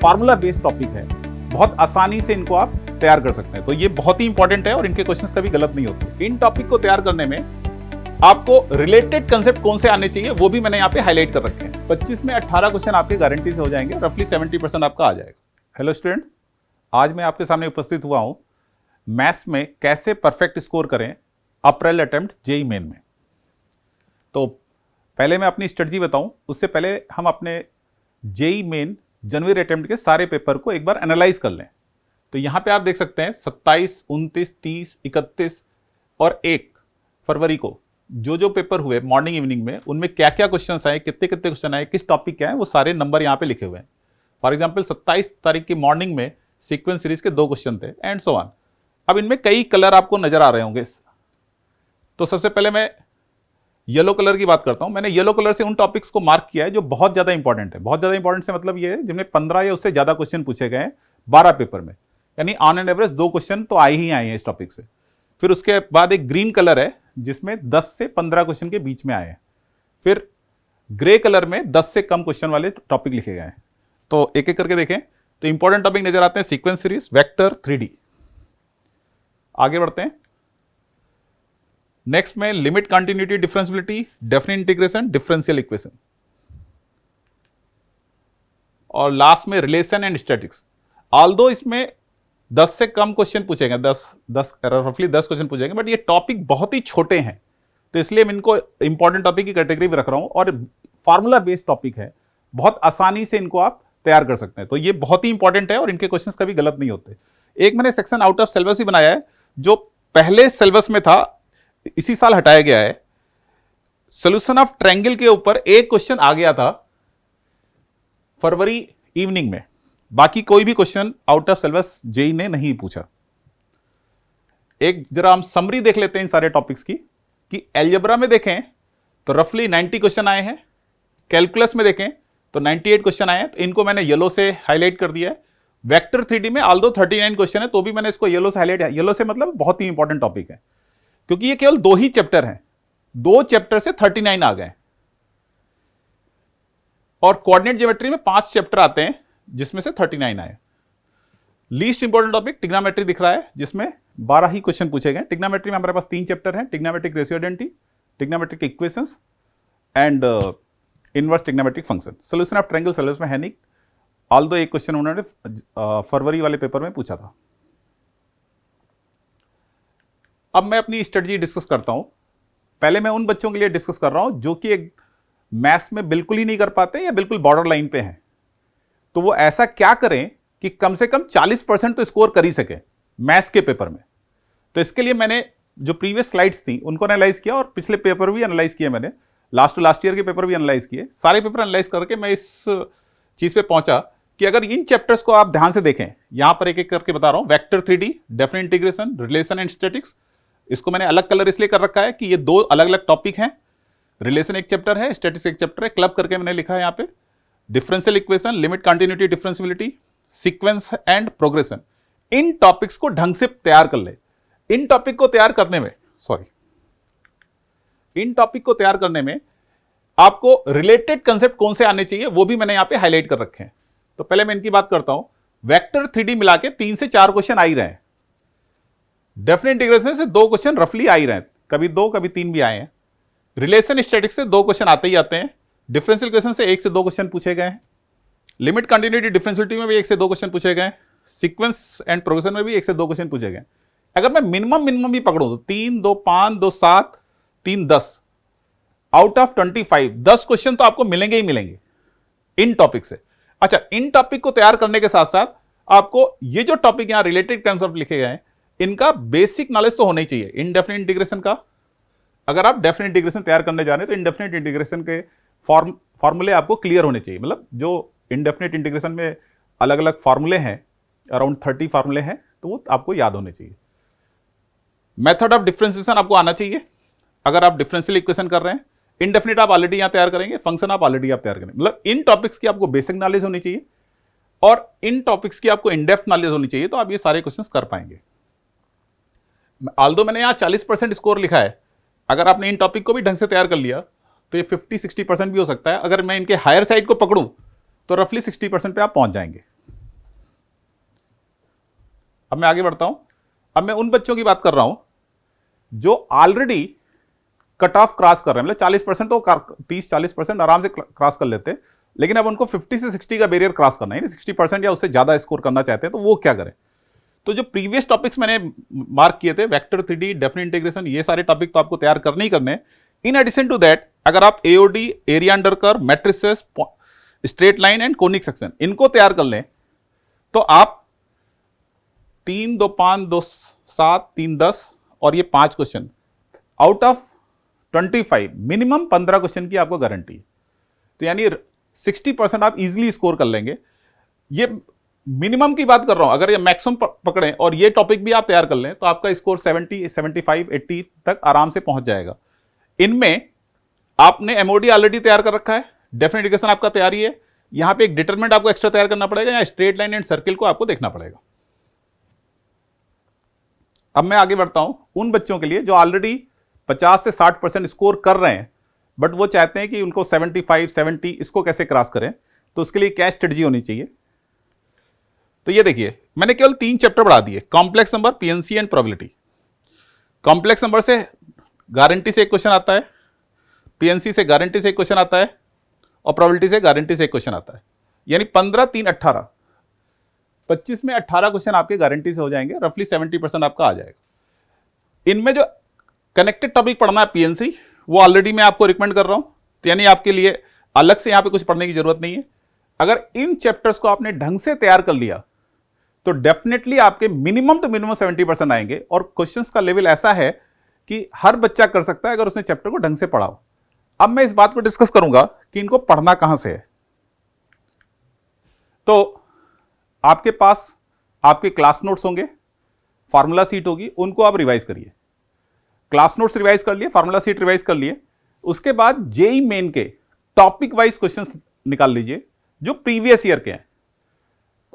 Formula based topic है, बहुत आसानी से इनको आप तैयार कर सकते हैं। तो ये बहुत ही इंपॉर्टेंट है और इनके क्वेश्चंस कभी गलत नहीं होते। इन टॉपिक को तैयार करने में आपको रिलेटेड कंसेप्ट कौन से आने चाहिए वो भी मैंने यहाँ पे हाईलाइट कर रखे हैं। 25 में 18 क्वेश्चन आपके गारंटी से हो जाएंगे, रफली 70% आपका आ जाएगा। हेलो स्टूडेंट, आज मैं आपके सामने उपस्थित हुआ हूँ मैथ्स में कैसे परफेक्ट स्कोर करें अप्रैल अटेम्प्ट जेईई मेन में। तो पहले मैं अपनी स्ट्रेटजी बताऊं, उससे पहले हम अपने जेईई मेन जनवरी अटेम्प्ट के सारे पेपर को एक बार एनालाइज कर लें। तो यहाँ पे आप देख सकते हैं 27, 29, 30, 31 और 1 फरवरी को जो पेपर हुए मॉर्निंग इवनिंग में, उनमें क्या क्या क्वेश्चंस आए, कितने कितने क्वेश्चन आए, किस टॉपिक के आए, वो सारे नंबर यहाँ पे लिखे हुए हैं। फॉर एग्जाम्पल 27 तारीख की मॉर्निंग में सीक्वेंस सीरीज के 2 क्वेश्चन थे एंड सो ऑन। अब इनमें कई कलर आपको नजर आ रहे होंगे। तो सबसे पहले मैं येलो कलर की बात करता हूं। मैंने येलो कलर से उन टॉपिक्स को मार्क किया है जो बहुत ज्यादा इंपॉर्टेंट है। बहुत ज्यादा इंपॉर्टेंट से मतलब ये है जिनमें 15 या उससे ज्यादा क्वेश्चन पूछे गए हैं 12 पेपर में, यानी ऑन एन एवरेज 2 क्वेश्चन तो आए ही आए हैं इस टॉपिक से। फिर उसके बाद एक ग्रीन कलर है जिसमें 10 से 15 क्वेश्चन के बीच में आए हैं। फिर ग्रे कलर में 10 से कम क्वेश्चन वाले टॉपिक लिखे गए हैं। तो एक एक करके देखें तो इंपॉर्टेंट टॉपिक नजर आते हैं, सीक्वेंस सीरीज, वेक्टर, 3D। आगे बढ़ते हैं। नेक्स्ट में limit continuity, differentiability, definite integration, differential equation, और लास्ट में रिलेशन एंड स्टैटिक्स। ऑल्दो इसमें 10 से कम क्वेश्चन पूछेंगे, रफली 10 क्वेश्चन पूछेंगे, बट ये टॉपिक बहुत ही छोटे हैं, तो इसलिए मैं इनको इंपॉर्टेंट टॉपिक की कैटेगरी में रख रहा हूं। और फार्मूला बेस्ड टॉपिक है, बहुत आसानी से इनको आप तैयार कर सकते हैं। तो ये बहुत ही इंपॉर्टेंट है और इनके क्वेश्चंस कभी गलत नहीं होते। एक मैंने सेक्शन आउट ऑफ सिलेबस ही बनाया है, जो पहले सिलेबस में था, इसी साल हटाया गया है। सोल्यूशन ऑफ ट्रायंगल के ऊपर एक क्वेश्चन आ गया था फरवरी इवनिंग में, बाकी कोई भी question out of syllabus JEE ने नहीं पूछा। एक जरा हम समरी देख लेते हैं इन सारे टॉपिक्स की, कि एल्जेब्रा में देखें तो रफली 90 क्वेश्चन आए हैं, कैलकुलस में देखें तो 98 क्वेश्चन आए हैं, तो इनको मैंने येलो से हाईलाइट कर दिया है। वेक्टर 3D में ऑल्दो 39 क्वेश्चन है, तो भी मैंने इसको येलो से हाईलाइट, येलो से मतलब बहुत ही इंपॉर्टेंट टॉपिक है, क्योंकि ये केवल 2 ही चैप्टर हैं, 2 चैप्टर से 39 आ गए। और कोऑर्डिनेट ज्योमेट्री में 5 चैप्टर आते हैं जिसमें से 39 आए। लीस्ट इंपॉर्टेंट टॉपिक ट्रिग्नोमेट्री दिख रहा है, जिसमें 12 ही क्वेश्चन पूछे गए। ट्रिग्नोमेट्री में हमारे पास 3 चैप्टर हैं, trigonometric ratio identity, trigonometric equations and inverse trigonometric function. Solution of triangle syllabus में है नहीं, ऑल्दो एक क्वेश्चन उन्होंने फरवरी वाले पेपर में पूछा था। अब मैं अपनी स्ट्रेटजी डिस्कस करता हूं। पहले मैं उन बच्चों के लिए डिस्कस कर रहा हूं जो कि एक मैथ्स में बिल्कुल ही नहीं कर पाते या बिल्कुल बॉर्डर लाइन पे हैं। तो वो ऐसा क्या करें कि कम से कम 40% तो स्कोर कर ही सके मैथ्स के पेपर में। तो इसके लिए मैंने जो प्रीवियस स्लाइड्स थी उनको एनालाइज किया, और पिछले पेपर भी एनालाइज किए मैंने, लास्ट ईयर के पेपर भी एनालाइज किए। सारे पेपर एनालाइज करके मैं इस चीज पे पहुंचा कि अगर इन चैप्टर्स को आप ध्यान से देखें, यहां पर एक एक करके बता रहा हूं, vector 3D, definite integration, relation and statics, इसको मैंने अलग कलर इसलिए कर रखा है कि ये 2 अलग अलग टॉपिक हैं। रिलेशन एक चैप्टर है, स्टैटिक्स एक चैप्टर है, क्लब करके मैंने लिखा है यहाँ पे। Differential equation, limit continuity, differentiability, sequence and progression. In topics को ढंग से तैयार कर ले। इन टॉपिक को तैयार करने में आपको रिलेटेड कंसेप्ट कौन से आने चाहिए वो भी मैंने यहां पे हाईलाइट कर रखे हैं। तो पहले मैं इनकी बात करता हूं। वेक्टर 3D मिला के 3 से 4 क्वेश्चन आ ही रहे हैं। डेफिनेट इंटीग्रेशन से 2 क्वेश्चन रफली आ ही रहे हैं, कभी 2 कभी 3 भी आए हैं। रिलेशन स्टैटिक्स से 2 क्वेश्चन आते ही आते हैं। डिफरेंशियल इक्वेशन से 1 से 2 क्वेश्चन पूछे गए हैं। लिमिट कंटिन्यूटी डिफरेंशियलिटी में भी 1 से 2 क्वेश्चन पूछे गए। सीक्वेंस एंड प्रोग्रेशन में भी 1 से 2 क्वेश्चन पूछे गए। अगर मैं मिनिमम भी पकड़ूं तो 3, 2, 5, 2, 7, 3, 10, आउट ऑफ 25 10 क्वेश्चन तो आपको मिलेंगे ही मिलेंगे इन टॉपिक से। अच्छा, इन टॉपिक को तैयार करने के साथ साथ आपको ये जो टॉपिक यहां रिलेटेड कंसेप्ट लिखे गए हैं, इनका बेसिक नॉलेज तो होना ही चाहिए। इनडेफिनेट इंटीग्रेशन का, अगर आप डेफिनेट इंटीग्रेशन तैयार करने जा रहे हैं तो इनडेफिनेट इंटीग्रेशन के फॉर्मूले आपको क्लियर होने चाहिए। मतलब जो इनडेफिनेट इंटीग्रेशन में अलग अलग फॉर्मूले हैं, अराउंड 30 फॉर्मूले हैं, तो वो आपको याद होने चाहिए। मेथड ऑफ डिफरेंशिएशन आपको आना चाहिए अगर आप डिफरेंशियल इक्वेशन कर रहे हैं। इनडेफिनेट आप ऑलरेडी यहां तैयार करेंगे, फंक्शन आप ऑलरेडी आप तैयार करेंगे। मतलब इन टॉपिक्स की आपको बेसिक नॉलेज होनी चाहिए और इन टॉपिक्स की आपको इनडेप्थ नॉलेज होनी चाहिए, तो आप ये सारे क्वेश्चंस कर पाएंगे। ऑल्दो मैंने यहां 40% स्कोर लिखा है, अगर आपने इन टॉपिक को भी ढंग से तैयार कर लिया तो ये 50-60% भी हो सकता है। अगर मैं इनके हायर साइड को पकड़ूं तो रफली 60% पे आप पहुंच जाएंगे। अब मैं आगे बढ़ता हूं। अब मैं उन बच्चों की बात कर रहा हूं जो ऑलरेडी कट ऑफ क्रॉस कर रहे हैं, मतलब 40% तो 30-40% आराम से क्रॉस कर लेते हैं, लेकिन अब उनको 50 से 60 का बैरियर क्रॉस करना है, 60% या उससे ज्यादा स्कोर करना चाहते हैं, तो वो क्या करें? तो जो प्रीवियस टॉपिक्स मैंने मार्क किए थे, वेक्टर 3D, डेफिनेट इंटीग्रेशन, ये सारे टॉपिक तो आपको तैयार करने ही करने हैं। इन एडिशन टू दैट, अगर आप AOD, area under curve, matrices, straight line and conic section इनको तैयार कर लें, तो आप 3, 2, 5, 2, 7, 3, 10 और ये 5 question out of 25 minimum 15 question की आपको गारंटी है। तो यानी 60% आप इजीली स्कोर कर लेंगे। ये मिनिमम की बात कर रहा हूं, अगर ये मैक्सिमम पकड़ें और ये टॉपिक भी आप तैयार कर लें तो आपका स्कोर 70, 75, 80 तक आराम से पहुंच जाएगा। इनमें आपने एमओडी ऑलरेडी तैयार कर रखा है, डेफिनेट इंटीग्रेशन आपका तैयारी है, यहां पे एक डिटरमिनेंट आपको एक्स्ट्रा तैयार करना पड़ेगा, या स्ट्रेट लाइन एंड सर्किल को आपको देखना पड़ेगा। अब मैं आगे बढ़ता हूं उन बच्चों के लिए जो ऑलरेडी 50 से 60% स्कोर कर रहे हैं, बट वो चाहते हैं कि उनको 75, 70 इसको कैसे क्रॉस करें, तो उसके लिए क्या स्ट्रेटजी होनी चाहिए। तो ये देखिए, मैंने केवल 3 चैप्टर बढ़ा दिए, complex number, PNC and probability. Complex number से गारंटी से एक क्वेश्चन आता है, पीएनसी से गारंटी से एक क्वेश्चन आता है, और प्रोबेबिलिटी से गारंटी से एक क्वेश्चन आता है। यानी 15, 3, 18, 25 में 18 क्वेश्चन आपके गारंटी से हो जाएंगे, रफली 70% आपका आ जाएगा। इनमें जो कनेक्टेड टॉपिक पढ़ना है पीएनसी, वो ऑलरेडी मैं आपको रिकमेंड कर रहा हूं, तो यानी आपके लिए अलग से यहां पे कुछ पढ़ने की जरूरत नहीं है। अगर इन चैप्टर्स को आपने ढंग से तैयार कर लिया तो डेफिनेटली आपके मिनिमम तो मिनिमम 70% आएंगे, और क्वेश्चंस का लेवल ऐसा है कि हर बच्चा कर सकता है अगर उसने चैप्टर को ढंग से पढ़ा हो। अब मैं इस बात पर डिस्कस करूंगा कि इनको पढ़ना कहां से है। तो आपके पास आपके क्लास नोट्स होंगे, फार्मूला सीट होगी, उनको आप रिवाइज करिए। क्लास नोट्स रिवाइज कर लिए, फार्मूला सीट रिवाइज कर लिए, उसके बाद जेई मेन के टॉपिक वाइज क्वेश्चंस निकाल लीजिए जो प्रीवियस ईयर के हैं।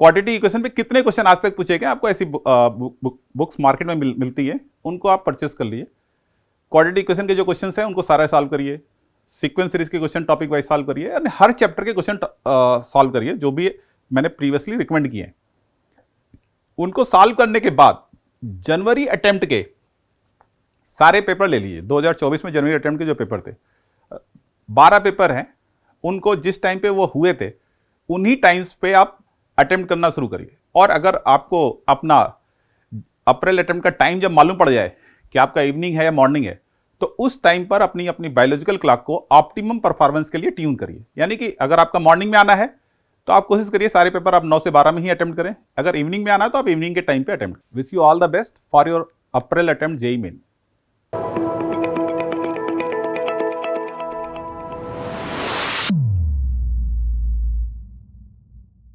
क्वाड्रेटिक इक्वेशन पे कितने क्वेश्चन आज तक पूछे गए, आपको ऐसी बुक्स मार्केट में मिलती है, उनको आप परचेस कर लिए। क्वाड्रेटिक इक्वेशन के जो क्वेश्चन हैं उनको सारा सॉल्व करिए, सीक्वेंस सीरीज के क्वेश्चन टॉपिक वाइज सॉल्व करिए, और हर चैप्टर के क्वेश्चन सॉल्व करिए जो भी मैंने प्रीवियसली रिकमेंड किए हैं। उनको सॉल्व करने के बाद जनवरी अटेम्प्ट के सारे पेपर ले लीजिए। 2024 में जनवरी अटेम्प्ट के जो पेपर थे, 12 पेपर हैं, उनको जिस टाइम पे वो हुए थे उन्हीं टाइम्स पे आप अटेम्प्ट करना शुरू करिए। और अगर आपको अपना अप्रैल अटेम्प्ट का टाइम जब मालूम पड़ जाए कि आपका इवनिंग है या मॉर्निंग है, तो उस टाइम पर अपनी अपनी बायोलॉजिकल क्लॉक को ऑप्टिमम परफॉर्मेंस के लिए ट्यून करिए। यानी कि अगर आपका मॉर्निंग में आना है तो आप कोशिश करिए सारे पेपर आप 9 से 12 में ही अटेम्प्ट करें, अगर इवनिंग में आना है तो आप इवनिंग के टाइम पे attempt. Wish you all the best for your April attempt JEE main.